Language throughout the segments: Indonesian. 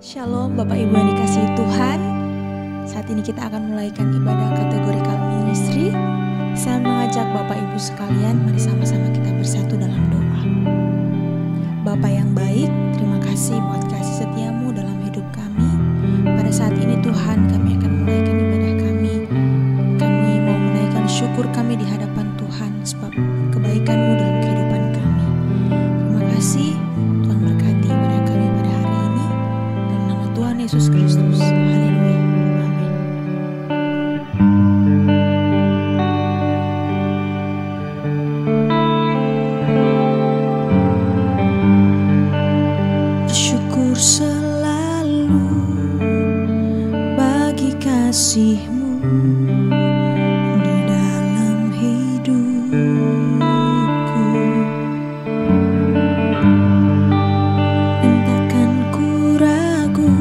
Shalom Bapak Ibu yang dikasihi Tuhan. Saat ini kita akan mulaikan ibadah kategorikal ministry. Saya mengajak Bapak Ibu sekalian, mari sama-sama kita bersatu dalam doa. Bapa yang baik, terima kasih buat kasih setiamu dalam hidup kami. Pada saat ini Tuhan, kami akan menaikkan ibadah kami. Kami mau menaikkan syukur kami di hadapan Tuhan sebab kebaikan-Mu dalam kehidupan kami. Terima kasih Tuhan, berkati ibadah kami pada hari ini. Dalam nama Tuhan Yesus Kristus. Haleluya. Amin. Bersyukur selalu bagi kasih-Mu di dalam hidupku. Entahkan ku ragu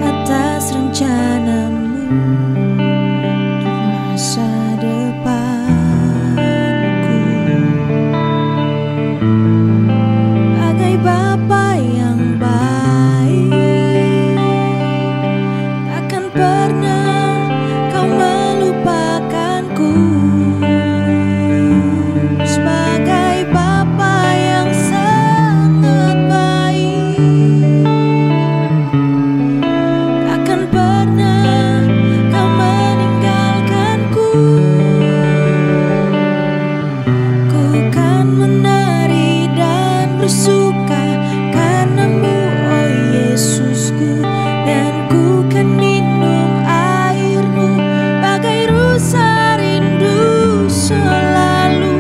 atas rencana-Mu untuk masa depanku. Bagai Bapa yang baik, takkan pernah Kau melupakanku. Sebagai Bapa yang sangat baik, takkan pernah Kau meninggalkanku. Ku kan menari dan bersuka karena-Mu, oh Yesusku, dan ku kan minum air-Mu bagai rusa rindu. Selalu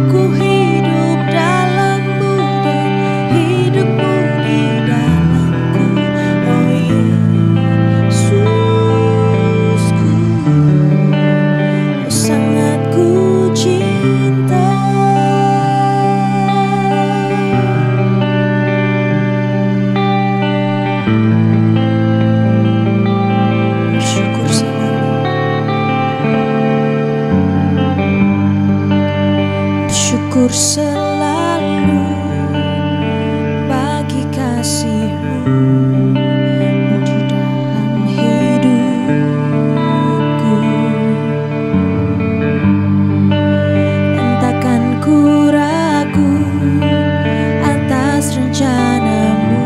ku hidup dalam-Mu dan hidup-Mu di dalamku, oh Yesusku. Kau sangat ku cinta. Bersyukur selalu, bersyukur selalu bagi kasih-Mu di dalam hidupku. Entahkan ku ragu atas rencana-Mu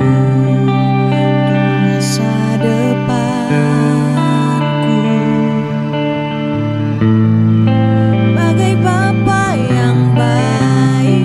di masa depanku. Bagai Bapa yang baik,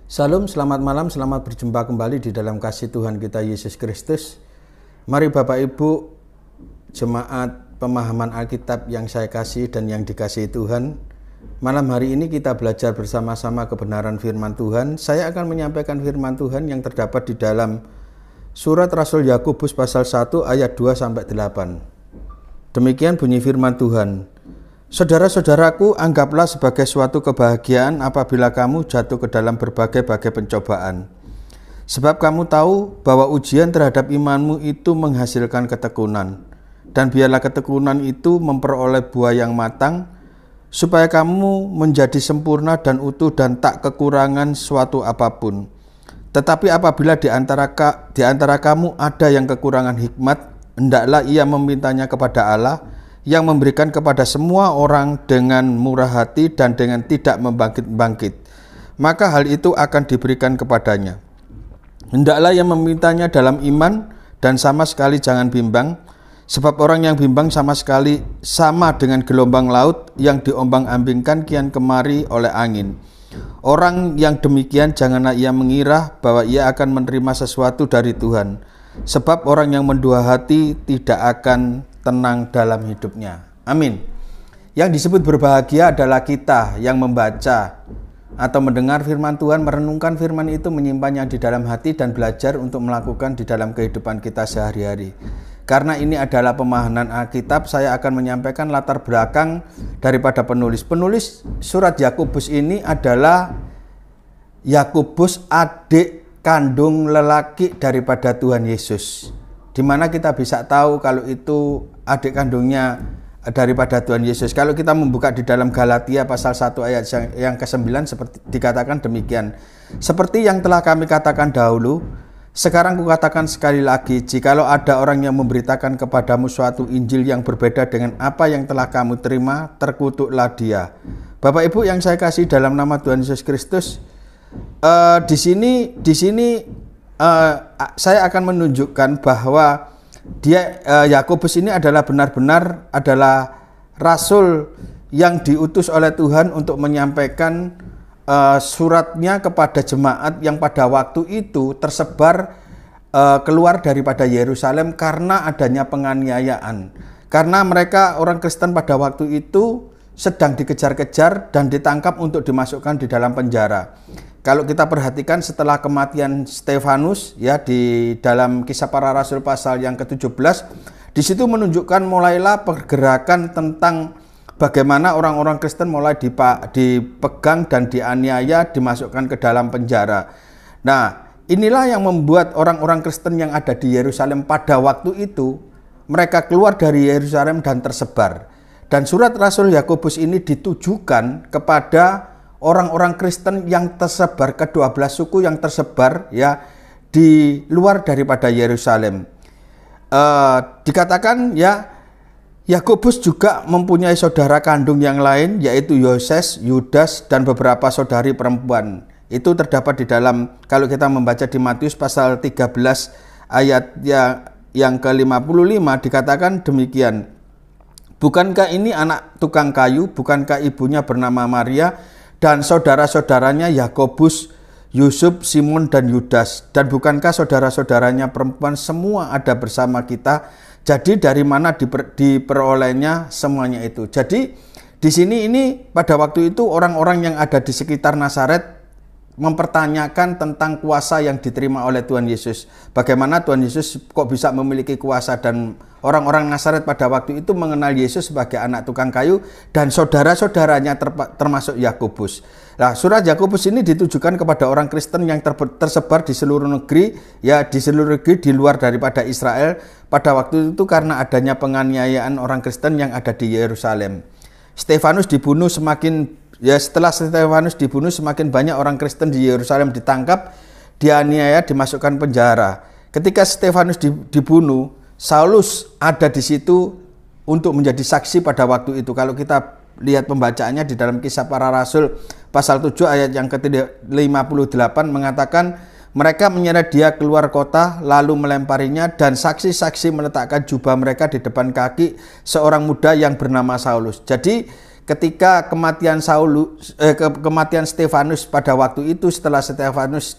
Salam, selamat malam, selamat berjumpa kembali di dalam kasih Tuhan kita Yesus Kristus. Mari Bapak Ibu, jemaat pemahaman Alkitab yang saya kasih dan yang dikasihi Tuhan. Malam hari ini kita belajar bersama-sama kebenaran firman Tuhan. Saya akan menyampaikan firman Tuhan yang terdapat di dalam surat Rasul Yakobus pasal 1 ayat 2-8. Demikian bunyi firman Tuhan. Saudara-saudaraku, anggaplah sebagai suatu kebahagiaan apabila kamu jatuh ke dalam berbagai-bagai pencobaan. Sebab kamu tahu bahwa ujian terhadap imanmu itu menghasilkan ketekunan. Dan biarlah ketekunan itu memperoleh buah yang matang, supaya kamu menjadi sempurna dan utuh dan tak kekurangan suatu apapun. Tetapi apabila di antara kamu ada yang kekurangan hikmat, hendaklah ia memintanya kepada Allah, yang memberikan kepada semua orang dengan murah hati dan dengan tidak membangkit-bangkit, maka hal itu akan diberikan kepadanya. Hendaklah ia memintanya dalam iman dan sama sekali jangan bimbang, sebab orang yang bimbang sama sekali sama dengan gelombang laut yang diombang-ambingkan kian kemari oleh angin. Orang yang demikian janganlah ia mengira bahwa ia akan menerima sesuatu dari Tuhan, sebab orang yang mendua hati tidak akan tenang dalam hidupnya. Amin. Yang disebut berbahagia adalah kita yang membaca atau mendengar firman Tuhan, merenungkan firman itu, menyimpannya di dalam hati dan belajar untuk melakukan di dalam kehidupan kita sehari-hari. Karena ini adalah pemahaman Alkitab, saya akan menyampaikan latar belakang daripada penulis. Penulis surat Yakobus ini adalah Yakobus, adik kandung lelaki daripada Tuhan Yesus. Di mana kita bisa tahu kalau itu adik kandungnya daripada Tuhan Yesus. Kalau kita membuka di dalam Galatia pasal 1 ayat yang ke-9 seperti dikatakan demikian. Seperti yang telah kami katakan dahulu, sekarang kukatakan sekali lagi, jikalau ada orang yang memberitakan kepadamu suatu Injil yang berbeda dengan apa yang telah kamu terima, terkutuklah dia. Bapak Ibu yang saya kasih dalam nama Tuhan Yesus Kristus, di sini saya akan menunjukkan bahwa Yakobus ini adalah benar-benar adalah rasul yang diutus oleh Tuhan untuk menyampaikan suratnya kepada jemaat yang pada waktu itu tersebar keluar daripada Yerusalem karena adanya penganiayaan. Karena mereka orang Kristen pada waktu itu sedang dikejar-kejar dan ditangkap untuk dimasukkan di dalam penjara. Kalau kita perhatikan setelah kematian Stefanus ya di dalam Kisah Para Rasul pasal yang ke-17, di situ menunjukkan mulailah pergerakan tentang bagaimana orang-orang Kristen mulai dipegang dan dianiaya, dimasukkan ke dalam penjara. Nah, inilah yang membuat orang-orang Kristen yang ada di Yerusalem pada waktu itu, mereka keluar dari Yerusalem dan tersebar. Dan surat Rasul Yakobus ini ditujukan kepada orang-orang Kristen yang tersebar, ke-12 suku yang tersebar ya di luar daripada Yerusalem. Dikatakan ya Yakobus juga mempunyai saudara kandung yang lain, yaitu Yoses, Yudas, dan beberapa saudari perempuan. Itu terdapat di dalam, kalau kita membaca di Matius pasal 13 ayat yang ke-55, dikatakan demikian. Bukankah ini anak tukang kayu? Bukankah ibunya bernama Maria? Dan saudara-saudaranya Yakobus, Yusuf, Simon, dan Yudas. Dan bukankah saudara-saudaranya perempuan semua ada bersama kita? Jadi dari mana diperolehnya semuanya itu? Jadi di sini ini pada waktu itu orang-orang yang ada di sekitar Nazaret mempertanyakan tentang kuasa yang diterima oleh Tuhan Yesus. Bagaimana Tuhan Yesus kok bisa memiliki kuasa, dan orang-orang Nazaret pada waktu itu mengenal Yesus sebagai anak tukang kayu dan saudara-saudaranya termasuk Yakobus. Nah, surat Yakobus ini ditujukan kepada orang Kristen yang tersebar di seluruh negeri, ya di seluruh negeri di luar daripada Israel pada waktu itu karena adanya penganiayaan orang Kristen yang ada di Yerusalem. Stefanus dibunuh setelah Stefanus dibunuh, semakin banyak orang Kristen di Yerusalem ditangkap, dianiaya, dimasukkan penjara. Ketika Stefanus dibunuh, Saulus ada di situ untuk menjadi saksi pada waktu itu. Kalau kita lihat pembacaannya di dalam Kisah Para Rasul pasal 7 ayat yang ke-58 mengatakan mereka menyeret dia keluar kota lalu melemparinya, dan saksi-saksi meletakkan jubah mereka di depan kaki seorang muda yang bernama Saulus. Jadi ketika kematian Stefanus pada waktu itu, setelah Stefanus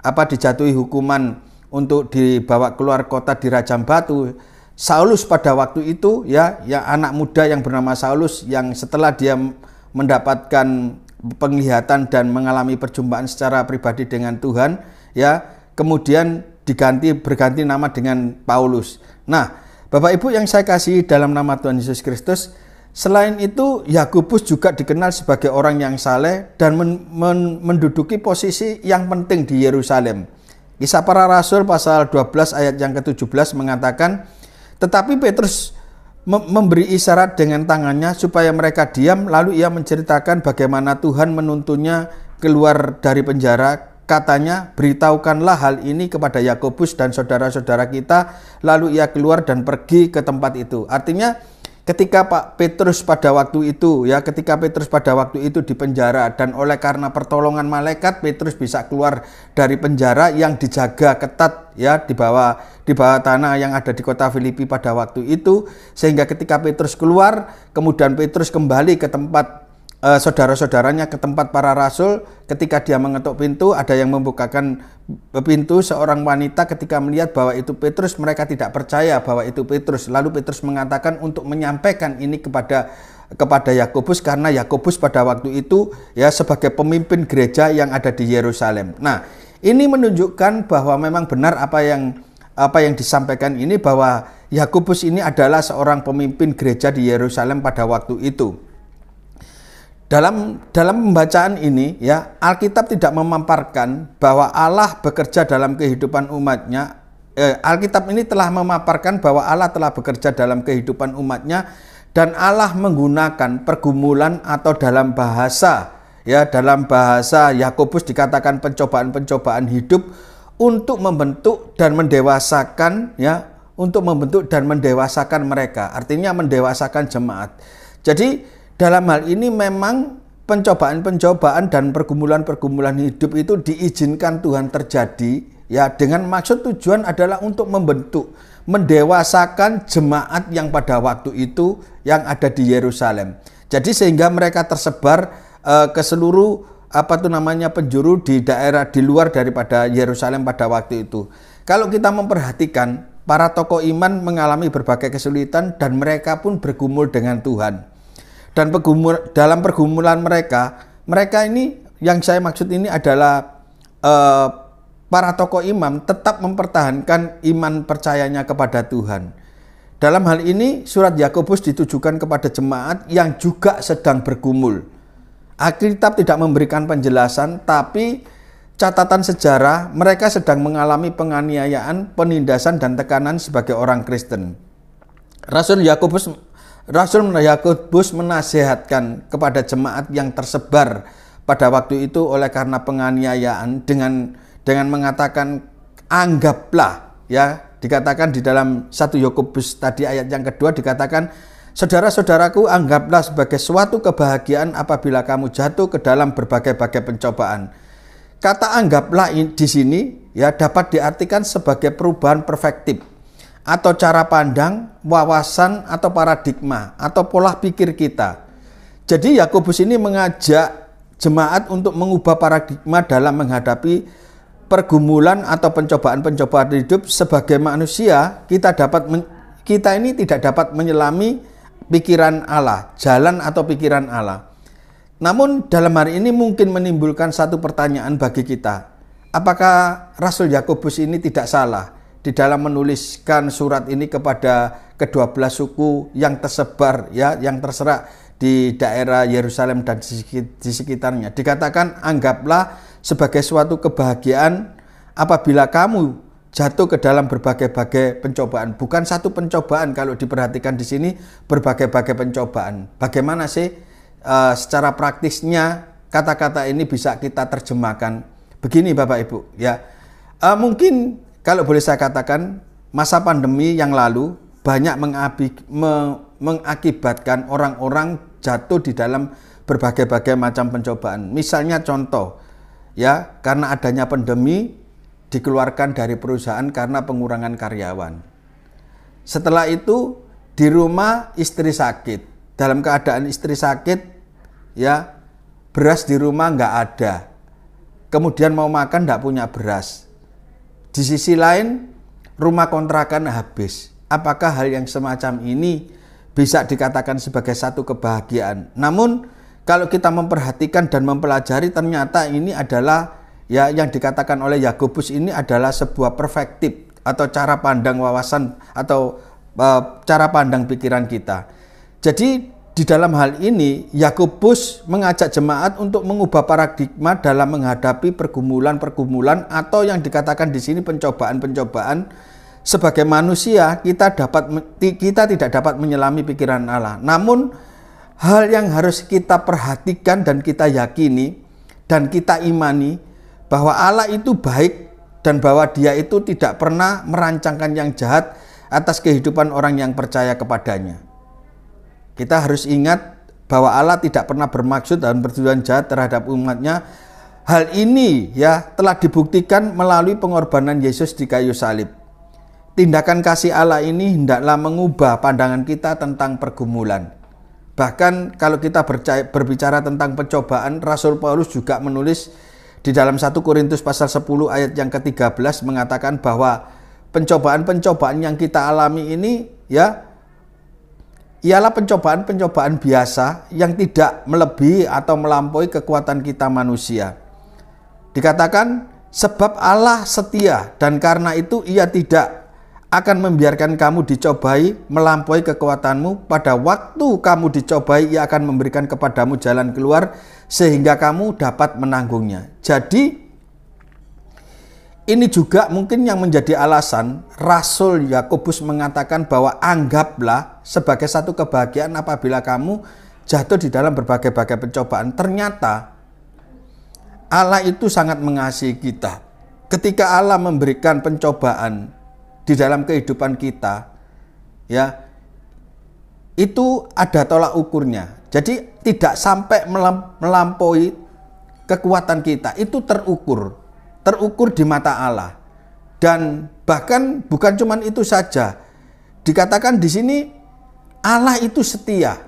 dijatuhi hukuman untuk dibawa keluar kota dirajam batu, Saulus pada waktu itu ya anak muda yang bernama Saulus, yang setelah dia mendapatkan penglihatan dan mengalami perjumpaan secara pribadi dengan Tuhan, ya kemudian berganti nama dengan Paulus. Nah, Bapak Ibu yang saya kasihi dalam nama Tuhan Yesus Kristus, selain itu Yakobus juga dikenal sebagai orang yang saleh dan menduduki posisi yang penting di Yerusalem. Kisah Para Rasul pasal 12 ayat yang ke-17 mengatakan, tetapi Petrus memberi isyarat dengan tangannya supaya mereka diam, lalu ia menceritakan bagaimana Tuhan menuntunnya keluar dari penjara. Katanya, beritahukanlah hal ini kepada Yakobus dan saudara-saudara kita, lalu ia keluar dan pergi ke tempat itu. Artinya ketika Petrus pada waktu itu di penjara, dan oleh karena pertolongan malaikat Petrus bisa keluar dari penjara yang dijaga ketat ya di bawah tanah yang ada di kota Filipi pada waktu itu, sehingga ketika Petrus keluar, kemudian Petrus kembali ke tempat saudara-saudaranya, ke tempat para rasul. Ketika dia mengetuk pintu, ada yang membukakan pintu, seorang wanita ketika melihat bahwa itu Petrus, mereka tidak percaya bahwa itu Petrus. Lalu Petrus mengatakan untuk menyampaikan ini kepada Yakobus, karena Yakobus pada waktu itu ya sebagai pemimpin gereja yang ada di Yerusalem. Nah, ini menunjukkan bahwa memang benar apa yang disampaikan ini, bahwa Yakobus ini adalah seorang pemimpin gereja di Yerusalem pada waktu itu. Dalam pembacaan ini ya, Alkitab tidak memaparkan bahwa Allah bekerja dalam kehidupan umatnya. Alkitab ini telah memaparkan bahwa Allah telah bekerja dalam kehidupan umatnya, dan Allah menggunakan pergumulan atau dalam bahasa Yakobus dikatakan pencobaan-pencobaan hidup untuk membentuk dan mendewasakan mereka. Artinya mendewasakan jemaat. Jadi dalam hal ini memang pencobaan-pencobaan dan pergumulan-pergumulan hidup itu diizinkan Tuhan terjadi ya, dengan maksud tujuan adalah untuk membentuk, mendewasakan jemaat yang pada waktu itu yang ada di Yerusalem. Jadi sehingga mereka tersebar ke seluruh penjuru di daerah di luar daripada Yerusalem pada waktu itu. Kalau kita memperhatikan, para tokoh iman mengalami berbagai kesulitan dan mereka pun bergumul dengan Tuhan. Dan dalam pergumulan mereka ini, yang saya maksud ini adalah para tokoh imam tetap mempertahankan iman percayanya kepada Tuhan. Dalam hal ini surat Yakobus ditujukan kepada jemaat yang juga sedang bergumul. Alkitab tidak memberikan penjelasan, tapi catatan sejarah mereka sedang mengalami penganiayaan, penindasan dan tekanan sebagai orang Kristen. Rasul Yakobus menasihatkan kepada jemaat yang tersebar pada waktu itu oleh karena penganiayaan dengan mengatakan, anggaplah ya, dikatakan di dalam 1 Yakobus tadi ayat yang kedua dikatakan, saudara-saudaraku, anggaplah sebagai suatu kebahagiaan apabila kamu jatuh ke dalam berbagai-bagai pencobaan. Kata anggaplah di sini ya dapat diartikan sebagai perubahan perspektif atau cara pandang, wawasan atau paradigma atau pola pikir kita. Jadi Yakobus ini mengajak jemaat untuk mengubah paradigma dalam menghadapi pergumulan atau pencobaan-pencobaan hidup. Sebagai manusia, kita ini tidak dapat menyelami pikiran Allah, jalan atau pikiran Allah. Namun dalam hari ini mungkin menimbulkan satu pertanyaan bagi kita. Apakah Rasul Yakobus ini tidak salah di dalam menuliskan surat ini kepada ke-12 suku yang tersebar ya, yang terserak di daerah Yerusalem dan di sekitarnya. Dikatakan anggaplah sebagai suatu kebahagiaan apabila kamu jatuh ke dalam berbagai-bagai pencobaan. Bukan satu pencobaan, kalau diperhatikan di sini berbagai-bagai pencobaan. Bagaimana sih secara praktisnya kata-kata ini bisa kita terjemahkan? Begini Bapak Ibu ya. Mungkin kalau boleh saya katakan, masa pandemi yang lalu banyak mengakibatkan orang-orang jatuh di dalam berbagai-bagai macam pencobaan. Misalnya contoh, ya, karena adanya pandemi dikeluarkan dari perusahaan karena pengurangan karyawan. Setelah itu di rumah istri sakit, dalam keadaan istri sakit, ya, beras di rumah nggak ada, kemudian mau makan nggak punya beras. Di sisi lain, rumah kontrakan habis. Apakah hal yang semacam ini bisa dikatakan sebagai satu kebahagiaan? Namun kalau kita memperhatikan dan mempelajari, ternyata ini adalah, ya, yang dikatakan oleh Yakobus ini adalah sebuah perspektif atau cara pandang wawasan atau cara pandang pikiran kita. Jadi di dalam hal ini Yakobus mengajak jemaat untuk mengubah paradigma dalam menghadapi pergumulan-pergumulan atau yang dikatakan di sini pencobaan-pencobaan. Sebagai manusia kita tidak dapat menyelami pikiran Allah. Namun hal yang harus kita perhatikan dan kita yakini dan kita imani bahwa Allah itu baik dan bahwa Dia itu tidak pernah merancangkan yang jahat atas kehidupan orang yang percaya kepadanya. Kita harus ingat bahwa Allah tidak pernah bermaksud dan bertujuan jahat terhadap umatnya. Hal ini, ya, telah dibuktikan melalui pengorbanan Yesus di kayu salib. Tindakan kasih Allah ini hendaklah mengubah pandangan kita tentang pergumulan. Bahkan kalau kita berbicara tentang pencobaan, Rasul Paulus juga menulis di dalam 1 Korintus pasal 10 ayat yang ke-13 mengatakan bahwa pencobaan-pencobaan yang kita alami ini, ya, ialah pencobaan-pencobaan biasa yang tidak melebihi atau melampaui kekuatan kita manusia. Dikatakan sebab Allah setia dan karena itu Ia tidak akan membiarkan kamu dicobai melampaui kekuatanmu. Pada waktu kamu dicobai, Ia akan memberikan kepadamu jalan keluar sehingga kamu dapat menanggungnya. Jadi ini juga mungkin yang menjadi alasan Rasul Yakobus mengatakan bahwa anggaplah sebagai satu kebahagiaan apabila kamu jatuh di dalam berbagai-bagai pencobaan. Ternyata Allah itu sangat mengasihi kita. Ketika Allah memberikan pencobaan di dalam kehidupan kita, ya, itu ada tolak ukurnya. Jadi tidak sampai melampaui kekuatan kita, itu terukur di mata Allah. Dan bahkan bukan cuma itu saja, dikatakan di sini Allah itu setia.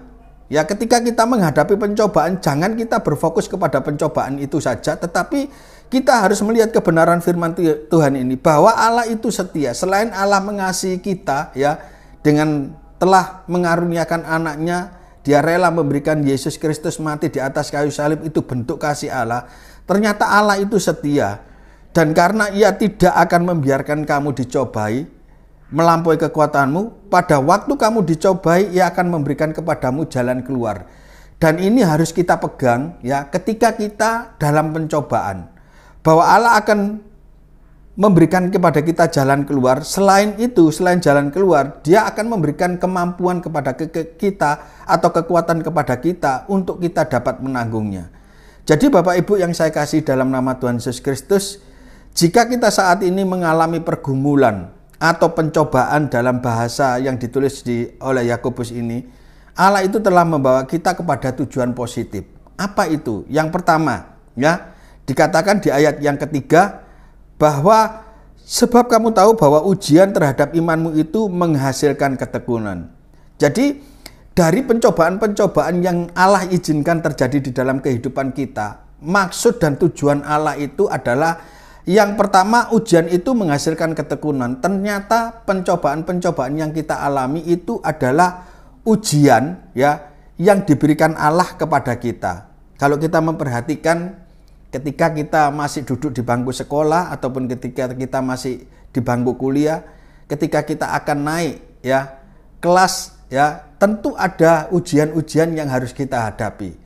Ya, ketika kita menghadapi pencobaan, jangan kita berfokus kepada pencobaan itu saja, tetapi kita harus melihat kebenaran firman Tuhan ini bahwa Allah itu setia. Selain Allah mengasihi kita, ya, dengan telah mengaruniakan anaknya, Dia rela memberikan Yesus Kristus mati di atas kayu salib, itu bentuk kasih Allah. Ternyata Allah itu setia. Dan karena Ia tidak akan membiarkan kamu dicobai melampaui kekuatanmu, pada waktu kamu dicobai Ia akan memberikan kepadamu jalan keluar. Dan ini harus kita pegang, ya, ketika kita dalam pencobaan, bahwa Allah akan memberikan kepada kita jalan keluar. Selain itu, selain jalan keluar, Dia akan memberikan kemampuan kepada kita atau kekuatan kepada kita untuk kita dapat menanggungnya. Jadi Bapak Ibu yang saya kasih dalam nama Tuhan Yesus Kristus, jika kita saat ini mengalami pergumulan atau pencobaan dalam bahasa yang ditulis oleh Yakobus ini, Allah itu telah membawa kita kepada tujuan positif. Apa itu? Yang pertama, ya, dikatakan di ayat yang ketiga bahwa sebab kamu tahu bahwa ujian terhadap imanmu itu menghasilkan ketekunan. Jadi dari pencobaan-pencobaan yang Allah izinkan terjadi di dalam kehidupan kita, maksud dan tujuan Allah itu adalah yang pertama, ujian itu menghasilkan ketekunan. Ternyata pencobaan-pencobaan yang kita alami itu adalah ujian, ya, yang diberikan Allah kepada kita. Kalau kita memperhatikan ketika kita masih duduk di bangku sekolah ataupun ketika kita masih di bangku kuliah, ketika kita akan naik, ya, kelas, ya, tentu ada ujian-ujian yang harus kita hadapi.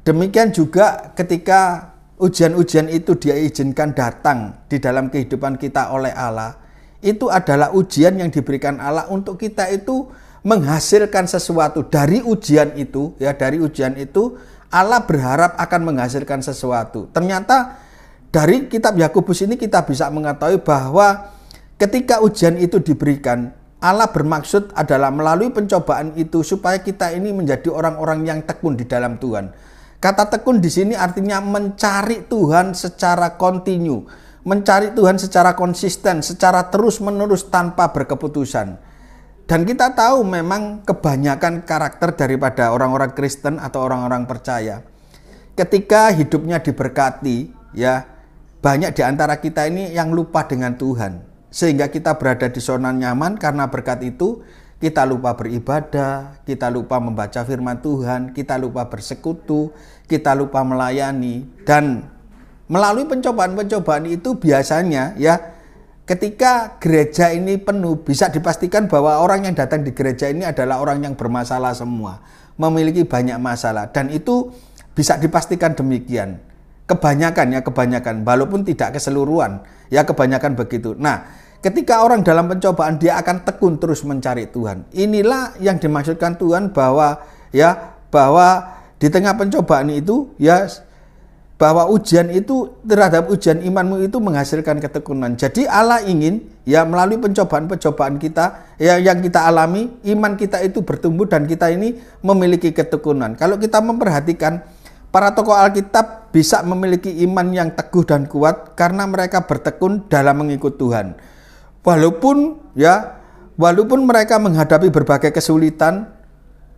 Demikian juga ketika ujian-ujian itu Dia izinkan datang di dalam kehidupan kita oleh Allah, itu adalah ujian yang diberikan Allah untuk kita itu menghasilkan sesuatu. Dari ujian itu, ya, dari ujian itu Allah berharap akan menghasilkan sesuatu. Ternyata dari kitab Yakobus ini kita bisa mengetahui bahwa ketika ujian itu diberikan, Allah bermaksud adalah melalui pencobaan itu supaya kita ini menjadi orang-orang yang tekun di dalam Tuhan. Kata tekun di sini artinya mencari Tuhan secara kontinu, mencari Tuhan secara konsisten, secara terus-menerus tanpa berkeputusan. Dan kita tahu memang kebanyakan karakter daripada orang-orang Kristen atau orang-orang percaya, ketika hidupnya diberkati, ya banyak di antara kita ini yang lupa dengan Tuhan. Sehingga kita berada di zona nyaman karena berkat itu kita lupa beribadah, kita lupa membaca firman Tuhan, kita lupa bersekutu, kita lupa melayani. Dan melalui pencobaan-pencobaan itu biasanya ya, ketika gereja ini penuh, bisa dipastikan bahwa orang yang datang di gereja ini adalah orang yang bermasalah semua, memiliki banyak masalah, dan itu bisa dipastikan demikian. Kebanyakan, walaupun tidak keseluruhan, ya kebanyakan begitu. Nah, ketika orang dalam pencobaan dia akan tekun terus mencari Tuhan. Inilah yang dimaksudkan Tuhan bahwa di tengah pencobaan itu ya, bahwa ujian itu terhadap ujian imanmu itu menghasilkan ketekunan. Jadi Allah ingin ya melalui pencobaan-pencobaan kita ya, yang kita alami, iman kita itu bertumbuh dan kita ini memiliki ketekunan. Kalau kita memperhatikan para tokoh Alkitab bisa memiliki iman yang teguh dan kuat karena mereka bertekun dalam mengikut Tuhan. Walaupun mereka menghadapi berbagai kesulitan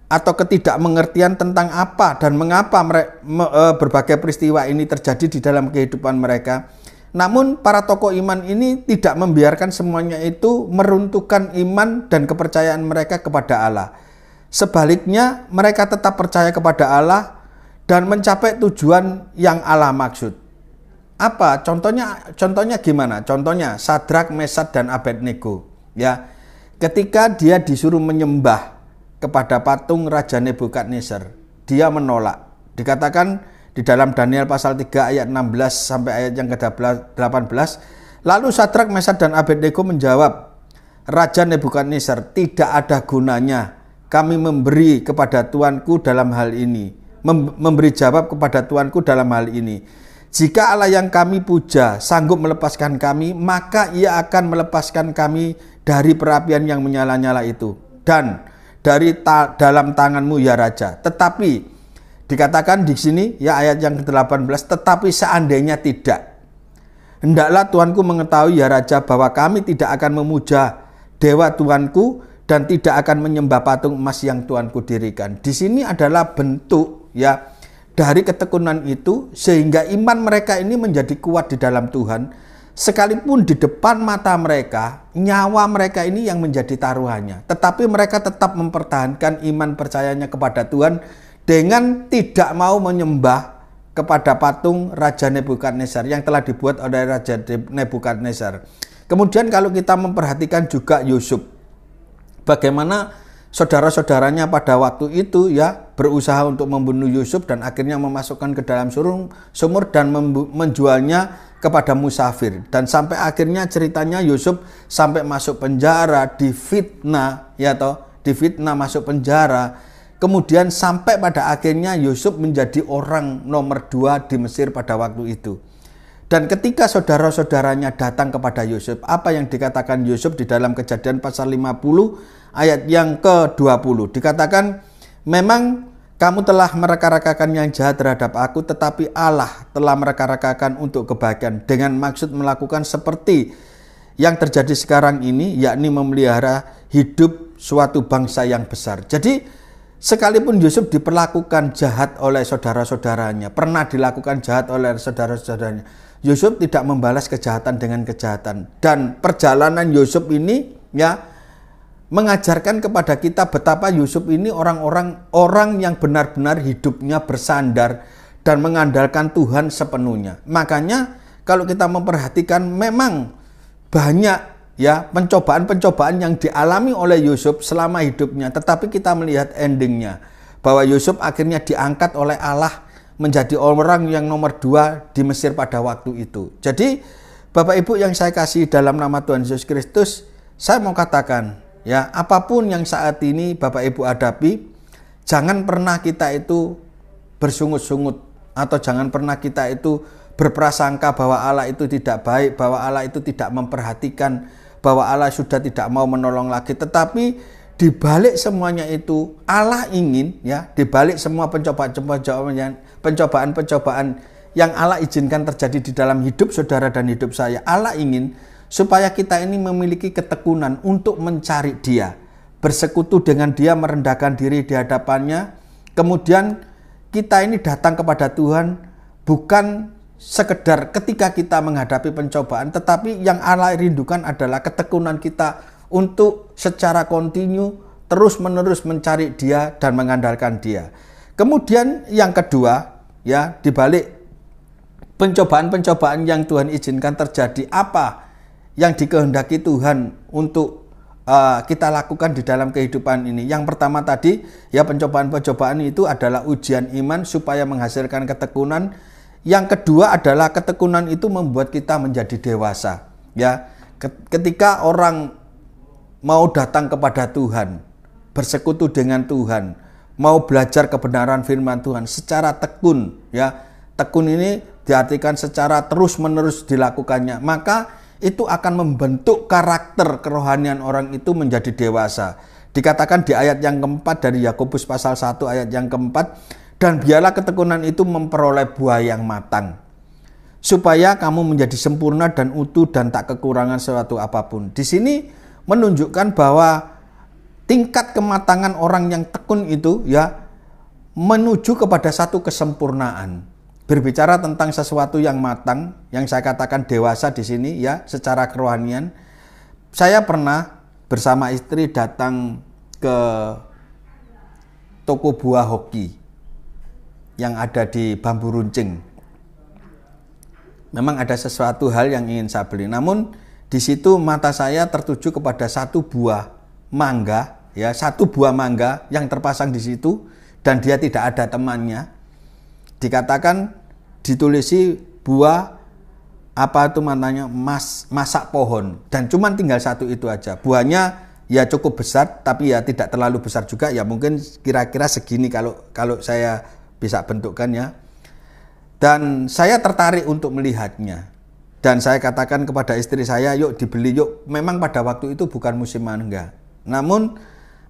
atau ketidakmengertian tentang apa dan mengapa berbagai peristiwa ini terjadi di dalam kehidupan mereka. Namun para tokoh iman ini tidak membiarkan semuanya itu meruntuhkan iman dan kepercayaan mereka kepada Allah. Sebaliknya mereka tetap percaya kepada Allah dan mencapai tujuan yang Allah maksud. Apa? Contohnya gimana? Contohnya Sadrak, Mesak, dan Abednego. Ya, ketika dia disuruh menyembah kepada patung Raja Nebukadnezar, dia menolak. Dikatakan di dalam Daniel pasal 3 ayat 16 sampai ayat yang ke-18, lalu Sadrak, Mesak, dan Abednego menjawab, Raja Nebukadnezar, tidak ada gunanya kami memberi kepada Tuanku dalam hal ini, memberi jawab kepada Tuanku dalam hal ini. Jika Allah yang kami puja sanggup melepaskan kami, maka ia akan melepaskan kami dari perapian yang menyala-nyala itu dan dari dalam tanganmu ya Raja. Tetapi dikatakan di sini ya ayat yang ke-18, tetapi seandainya tidak, hendaklah Tuanku mengetahui ya Raja bahwa kami tidak akan memuja dewa Tuanku dan tidak akan menyembah patung emas yang Tuanku dirikan. Di sini adalah bentuk ya dari ketekunan itu, sehingga iman mereka ini menjadi kuat di dalam Tuhan. Sekalipun di depan mata mereka, nyawa mereka ini yang menjadi taruhannya, tetapi mereka tetap mempertahankan iman percayanya kepada Tuhan dengan tidak mau menyembah kepada patung Raja Nebukadnezar yang telah dibuat oleh Raja Nebukadnezar. Kemudian kalau kita memperhatikan juga Yusuf, bagaimana saudara-saudaranya pada waktu itu ya berusaha untuk membunuh Yusuf dan akhirnya memasukkan ke dalam sumur dan menjualnya kepada musafir, dan sampai akhirnya ceritanya Yusuf sampai masuk penjara, difitnah masuk penjara. Kemudian sampai pada akhirnya Yusuf menjadi orang nomor 2 di Mesir pada waktu itu. Dan ketika saudara-saudaranya datang kepada Yusuf, apa yang dikatakan Yusuf di dalam Kejadian pasal 50 ayat yang ke-20, dikatakan, memang kamu telah mereka-rekakan yang jahat terhadap aku, tetapi Allah telah mereka-rekakan untuk kebaikan dengan maksud melakukan seperti yang terjadi sekarang ini, yakni memelihara hidup suatu bangsa yang besar. Jadi sekalipun Yusuf diperlakukan jahat oleh saudara-saudaranya, pernah dilakukan jahat oleh saudara-saudaranya, Yusuf tidak membalas kejahatan dengan kejahatan. Dan perjalanan Yusuf ini ya mengajarkan kepada kita betapa Yusuf ini orang yang benar-benar hidupnya bersandar dan mengandalkan Tuhan sepenuhnya. Makanya kalau kita memperhatikan memang banyak ya pencobaan-pencobaan yang dialami oleh Yusuf selama hidupnya, tetapi kita melihat endingnya bahwa Yusuf akhirnya diangkat oleh Allah menjadi orang yang nomor 2 di Mesir pada waktu itu. Jadi Bapak Ibu yang saya kasih dalam nama Tuhan Yesus Kristus, saya mau katakan ya, apapun yang saat ini Bapak Ibu hadapi, jangan pernah kita itu bersungut-sungut atau jangan pernah kita itu berprasangka bahwa Allah itu tidak baik, bahwa Allah itu tidak memperhatikan, bahwa Allah sudah tidak mau menolong lagi. Tetapi di balik semuanya itu Allah ingin ya, di balik semua pencobaan-pencobaan yang Allah izinkan terjadi di dalam hidup saudara dan hidup saya, Allah ingin supaya kita ini memiliki ketekunan untuk mencari Dia. bersekutu dengan Dia, merendahkan diri di hadapannya. Kemudian kita ini datang kepada Tuhan bukan sekedar ketika kita menghadapi pencobaan, tetapi yang Allah rindukan adalah ketekunan kita untuk secara kontinu terus-menerus mencari Dia dan mengandalkan Dia. Kemudian yang kedua, ya, di balik pencobaan-pencobaan yang Tuhan izinkan terjadi, apa yang dikehendaki Tuhan untuk kita lakukan di dalam kehidupan ini? Yang pertama tadi, ya, pencobaan-pencobaan itu adalah ujian iman supaya menghasilkan ketekunan. Yang kedua adalah ketekunan itu membuat kita menjadi dewasa. Ya, ketika orang mau datang kepada Tuhan, bersekutu dengan Tuhan, mau belajar kebenaran firman Tuhan secara tekun, ya, tekun ini diartikan secara terus-menerus dilakukannya, maka itu akan membentuk karakter kerohanian orang itu menjadi dewasa. Dikatakan di ayat yang keempat dari Yakobus pasal 1 ayat yang keempat, dan biarlah ketekunan itu memperoleh buah yang matang, supaya kamu menjadi sempurna dan utuh dan tak kekurangan sesuatu apapun. Di sini menunjukkan bahwa tingkat kematangan orang yang tekun itu, ya, menuju kepada satu kesempurnaan. Berbicara tentang sesuatu yang matang, yang saya katakan dewasa di sini, ya, secara kerohanian. Saya pernah bersama istri datang ke toko buah hoki yang ada di Bambu Runcing. Memang ada sesuatu hal yang ingin saya beli, namun di situ mata saya tertuju kepada satu buah mangga, ya, satu buah mangga yang terpasang di situ dan dia tidak ada temannya. Dikatakan ditulisi buah apa itu namanya, masak pohon, dan cuman tinggal satu itu aja. Buahnya ya cukup besar, tapi ya tidak terlalu besar juga, ya mungkin kira-kira segini kalau saya bisa bentukkan, ya. Dan saya tertarik untuk melihatnya. Dan saya katakan kepada istri saya, yuk dibeli yuk. Memang pada waktu itu bukan musim mangga. Namun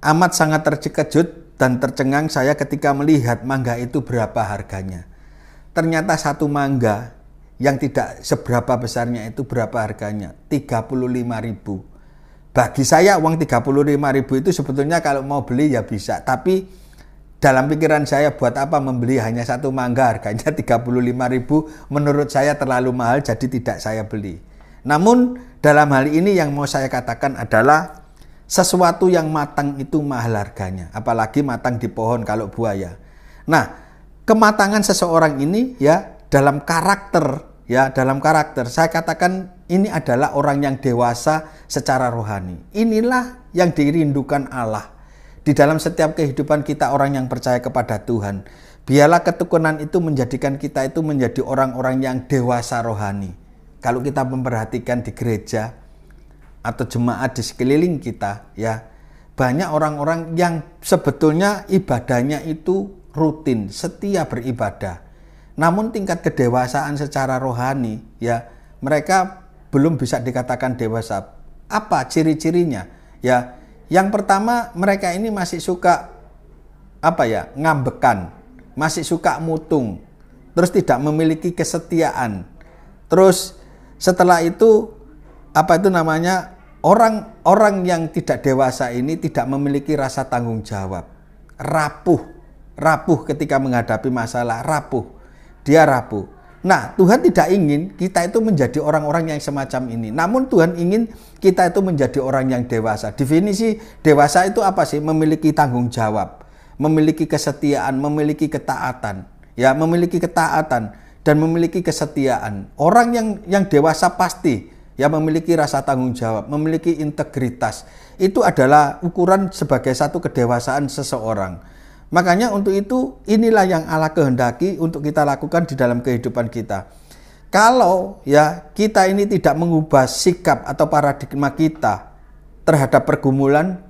amat sangat terkejut dan tercengang saya ketika melihat mangga itu berapa harganya. Ternyata satu mangga yang tidak seberapa besarnya itu berapa harganya? 35.000. Bagi saya uang 35.000 itu sebetulnya kalau mau beli ya bisa. Tapi dalam pikiran saya, buat apa membeli hanya satu mangga harganya 35.000, menurut saya terlalu mahal, jadi tidak saya beli. Namun dalam hal ini yang mau saya katakan adalah sesuatu yang matang itu mahal harganya, apalagi matang di pohon kalau buaya. Nah, kematangan seseorang ini, ya, dalam karakter, ya, dalam karakter, saya katakan ini adalah orang yang dewasa secara rohani. Inilah yang dirindukan Allah di dalam setiap kehidupan kita, orang yang percaya kepada Tuhan. Biarlah ketekunan itu menjadikan kita itu menjadi orang-orang yang dewasa rohani. Kalau kita memperhatikan di gereja atau jemaat di sekeliling kita, ya, banyak orang-orang yang sebetulnya ibadahnya itu rutin, setia beribadah. Namun tingkat kedewasaan secara rohani, ya, mereka belum bisa dikatakan dewasa. Apa ciri-cirinya? Ya, yang pertama, mereka ini masih suka ngambekan, masih suka mutung, terus tidak memiliki kesetiaan. Terus setelah itu orang yang tidak dewasa ini tidak memiliki rasa tanggung jawab, rapuh ketika menghadapi masalah, dia rapuh. Nah, Tuhan tidak ingin kita itu menjadi orang-orang yang semacam ini. Namun Tuhan ingin kita itu menjadi orang yang dewasa. Definisi dewasa itu apa sih? Memiliki tanggung jawab, memiliki kesetiaan, memiliki ketaatan. Ya, memiliki ketaatan dan memiliki kesetiaan. Orang yang dewasa pasti ya memiliki rasa tanggung jawab, memiliki integritas. Itu adalah ukuran sebagai satu kedewasaan seseorang. Makanya untuk itu inilah yang Allah kehendaki untuk kita lakukan di dalam kehidupan kita. Kalau ya kita ini tidak mengubah sikap atau paradigma kita terhadap pergumulan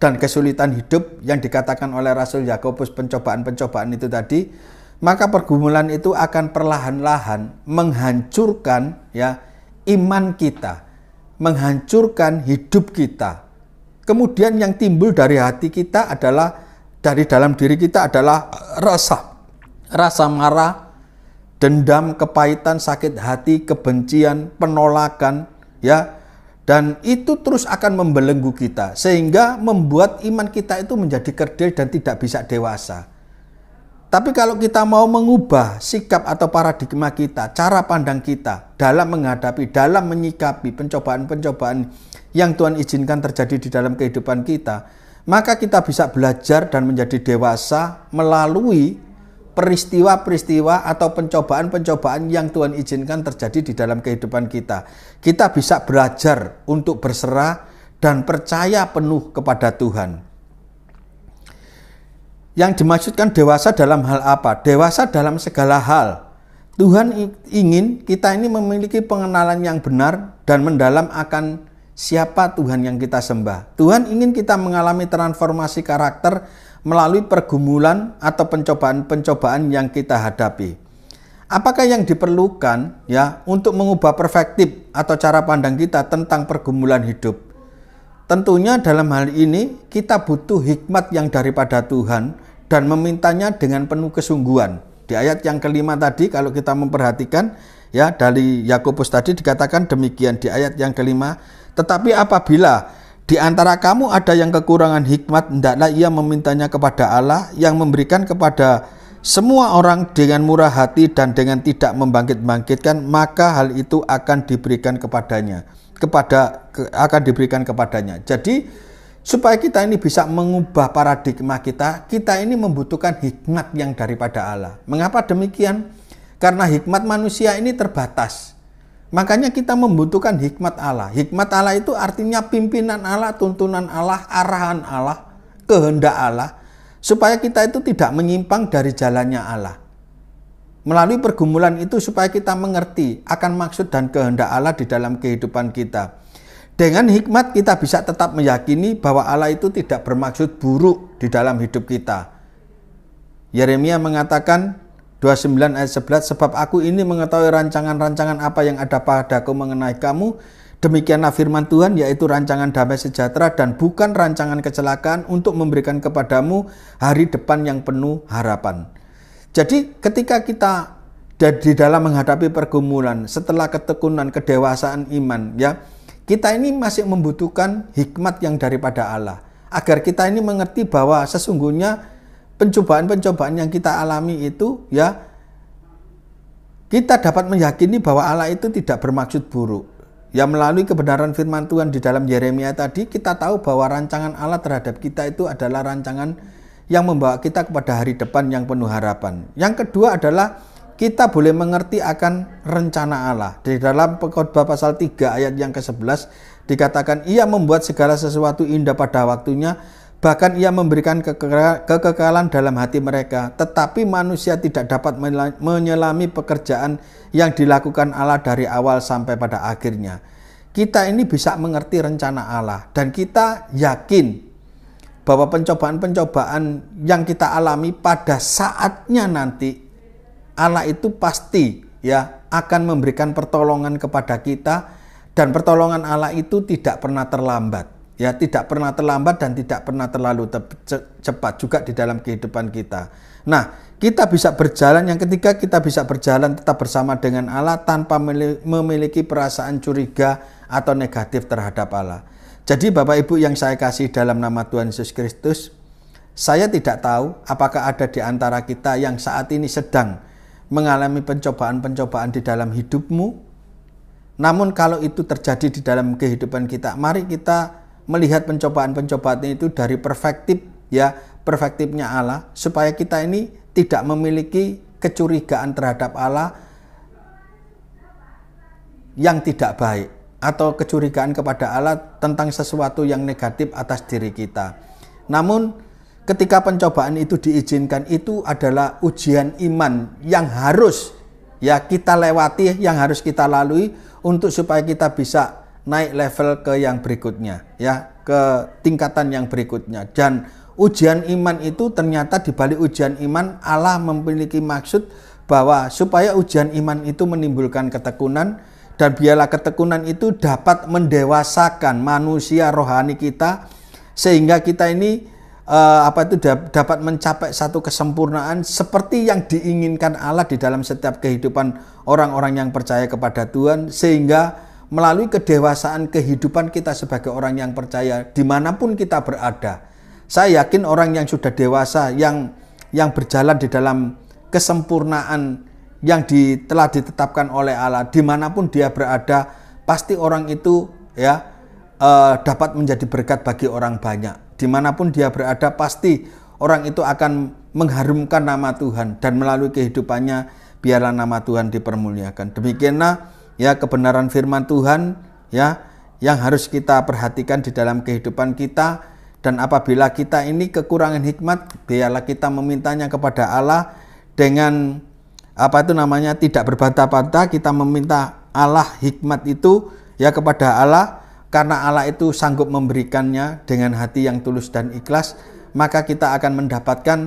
dan kesulitan hidup yang dikatakan oleh Rasul Yakobus pencobaan-pencobaan itu tadi, maka pergumulan itu akan perlahan-lahan menghancurkan ya iman kita, menghancurkan hidup kita. Kemudian yang timbul dari hati kita adalah, dari dalam diri kita adalah rasa marah, dendam, kepahitan, sakit hati, kebencian, penolakan, ya. Dan itu terus akan membelenggu kita, sehingga membuat iman kita itu menjadi kerdil dan tidak bisa dewasa. Tapi kalau kita mau mengubah sikap atau paradigma kita, cara pandang kita dalam menghadapi, dalam menyikapi pencobaan-pencobaan yang Tuhan izinkan terjadi di dalam kehidupan kita, maka kita bisa belajar dan menjadi dewasa melalui peristiwa-peristiwa atau pencobaan-pencobaan yang Tuhan izinkan terjadi di dalam kehidupan kita. Kita bisa belajar untuk berserah dan percaya penuh kepada Tuhan. Yang dimaksudkan dewasa dalam hal apa? Dewasa dalam segala hal. Tuhan ingin kita ini memiliki pengenalan yang benar dan mendalam akan siapa Tuhan yang kita sembah. Tuhan ingin kita mengalami transformasi karakter melalui pergumulan atau pencobaan-pencobaan yang kita hadapi. Apakah yang diperlukan ya untuk mengubah perspektif atau cara pandang kita tentang pergumulan hidup? Tentunya dalam hal ini kita butuh hikmat yang daripada Tuhan dan memintanya dengan penuh kesungguhan. Di ayat yang kelima tadi kalau kita memperhatikan ya dari Yakobus tadi dikatakan demikian di ayat yang kelima, tetapi apabila di antara kamu ada yang kekurangan hikmat, hendaklah ia memintanya kepada Allah yang memberikan kepada semua orang dengan murah hati dan dengan tidak membangkit-bangkitkan, maka hal itu akan diberikan kepadanya. Jadi supaya kita ini bisa mengubah paradigma kita ini membutuhkan hikmat yang daripada Allah. Mengapa demikian? Karena hikmat manusia ini terbatas. Makanya kita membutuhkan hikmat Allah. Hikmat Allah itu artinya pimpinan Allah, tuntunan Allah, arahan Allah, kehendak Allah. Supaya kita itu tidak menyimpang dari jalannya Allah. Melalui pergumulan itu supaya kita mengerti akan maksud dan kehendak Allah di dalam kehidupan kita. Dengan hikmat kita bisa tetap meyakini bahwa Allah itu tidak bermaksud buruk di dalam hidup kita. Yeremia mengatakan 29 ayat 11, sebab aku ini mengetahui rancangan-rancangan apa yang ada padaku mengenai kamu, demikianlah firman Tuhan, yaitu rancangan damai sejahtera dan bukan rancangan kecelakaan, untuk memberikan kepadamu hari depan yang penuh harapan. Jadi ketika kita di dalam menghadapi pergumulan, setelah ketekunan, kedewasaan iman, ya kita ini masih membutuhkan hikmat yang daripada Allah, agar kita ini mengerti bahwa sesungguhnya pencobaan-pencobaan yang kita alami itu ya kita dapat meyakini bahwa Allah itu tidak bermaksud buruk. Ya melalui kebenaran firman Tuhan di dalam Yeremia tadi kita tahu bahwa rancangan Allah terhadap kita itu adalah rancangan yang membawa kita kepada hari depan yang penuh harapan. Yang kedua adalah kita boleh mengerti akan rencana Allah. Di dalam Pengkhotbah pasal 3 ayat yang ke-11 dikatakan ia membuat segala sesuatu indah pada waktunya. Bahkan ia memberikan kekekalan dalam hati mereka. Tetapi manusia tidak dapat menyelami pekerjaan yang dilakukan Allah dari awal sampai pada akhirnya. Kita ini bisa mengerti rencana Allah. Dan kita yakin bahwa pencobaan-pencobaan yang kita alami pada saatnya nanti Allah itu pasti ya akan memberikan pertolongan kepada kita. Dan pertolongan Allah itu tidak pernah terlambat. Ya, tidak pernah terlambat dan tidak pernah terlalu cepat juga di dalam kehidupan kita. Nah, kita bisa berjalan, yang ketiga kita bisa berjalan tetap bersama dengan Allah tanpa memiliki perasaan curiga atau negatif terhadap Allah. Jadi Bapak Ibu yang saya kasih dalam nama Tuhan Yesus Kristus, saya tidak tahu apakah ada di antara kita yang saat ini sedang mengalami pencobaan-pencobaan di dalam hidupmu. Namun kalau itu terjadi di dalam kehidupan kita, mari kita melihat pencobaan-pencobaan itu dari perspektifnya Allah, supaya kita ini tidak memiliki kecurigaan terhadap Allah yang tidak baik atau kecurigaan kepada Allah tentang sesuatu yang negatif atas diri kita. Namun ketika pencobaan itu diizinkan, itu adalah ujian iman yang harus ya kita lewati, yang harus kita lalui untuk supaya kita bisa naik level ke yang berikutnya, ya, ke tingkatan yang berikutnya. Dan ujian iman itu ternyata di balik ujian iman Allah memiliki maksud bahwa supaya ujian iman itu menimbulkan ketekunan, dan biarlah ketekunan itu dapat mendewasakan manusia rohani kita sehingga kita ini dapat mencapai satu kesempurnaan seperti yang diinginkan Allah di dalam setiap kehidupan orang-orang yang percaya kepada Tuhan, sehingga melalui kedewasaan kehidupan kita sebagai orang yang percaya dimanapun kita berada. Saya yakin orang yang sudah dewasa, yang berjalan di dalam kesempurnaan yang telah ditetapkan oleh Allah, dimanapun dia berada, pasti orang itu dapat menjadi berkat bagi orang banyak. Dimanapun dia berada, pasti orang itu akan mengharumkan nama Tuhan, dan melalui kehidupannya biarlah nama Tuhan dipermuliakan. Demikianlah kebenaran firman Tuhan yang harus kita perhatikan di dalam kehidupan kita. Dan apabila kita ini kekurangan hikmat, biarlah kita memintanya kepada Allah dengan tidak berbantah-bantah. Kita meminta Allah hikmat itu kepada Allah, karena Allah itu sanggup memberikannya dengan hati yang tulus dan ikhlas. Maka kita akan mendapatkan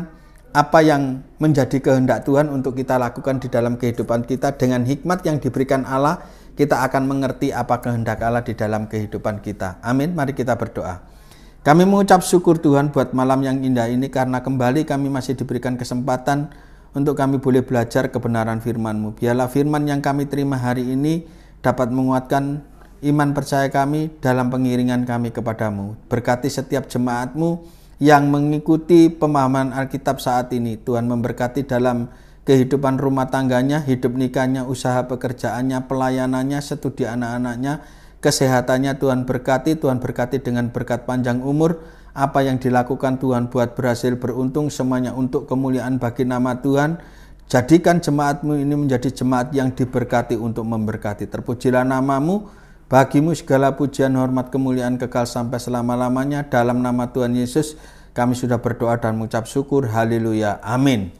apa yang menjadi kehendak Tuhan untuk kita lakukan di dalam kehidupan kita. Dengan hikmat yang diberikan Allah, kita akan mengerti apa kehendak Allah di dalam kehidupan kita. Amin. Mari kita berdoa. Kami mengucap syukur Tuhan buat malam yang indah ini, karena kembali kami masih diberikan kesempatan untuk kami boleh belajar kebenaran firman-Mu. Biarlah firman yang kami terima hari ini dapat menguatkan iman percaya kami dalam pengiringan kami kepadamu. Berkati setiap jemaat-Mu yang mengikuti pemahaman Alkitab saat ini. Tuhan memberkati dalam kehidupan rumah tangganya, hidup nikahnya, usaha pekerjaannya, pelayanannya, studi anak-anaknya, kesehatannya. Tuhan berkati dengan berkat panjang umur. Apa yang dilakukan Tuhan buat berhasil beruntung, semuanya untuk kemuliaan bagi nama Tuhan. Jadikan jemaat-Mu ini menjadi jemaat yang diberkati untuk memberkati. Terpujilah nama-Mu, bagimu segala pujian, hormat, kemuliaan kekal sampai selama-lamanya. Dalam nama Tuhan Yesus kami sudah berdoa dan mengucap syukur. Haleluya. Amin.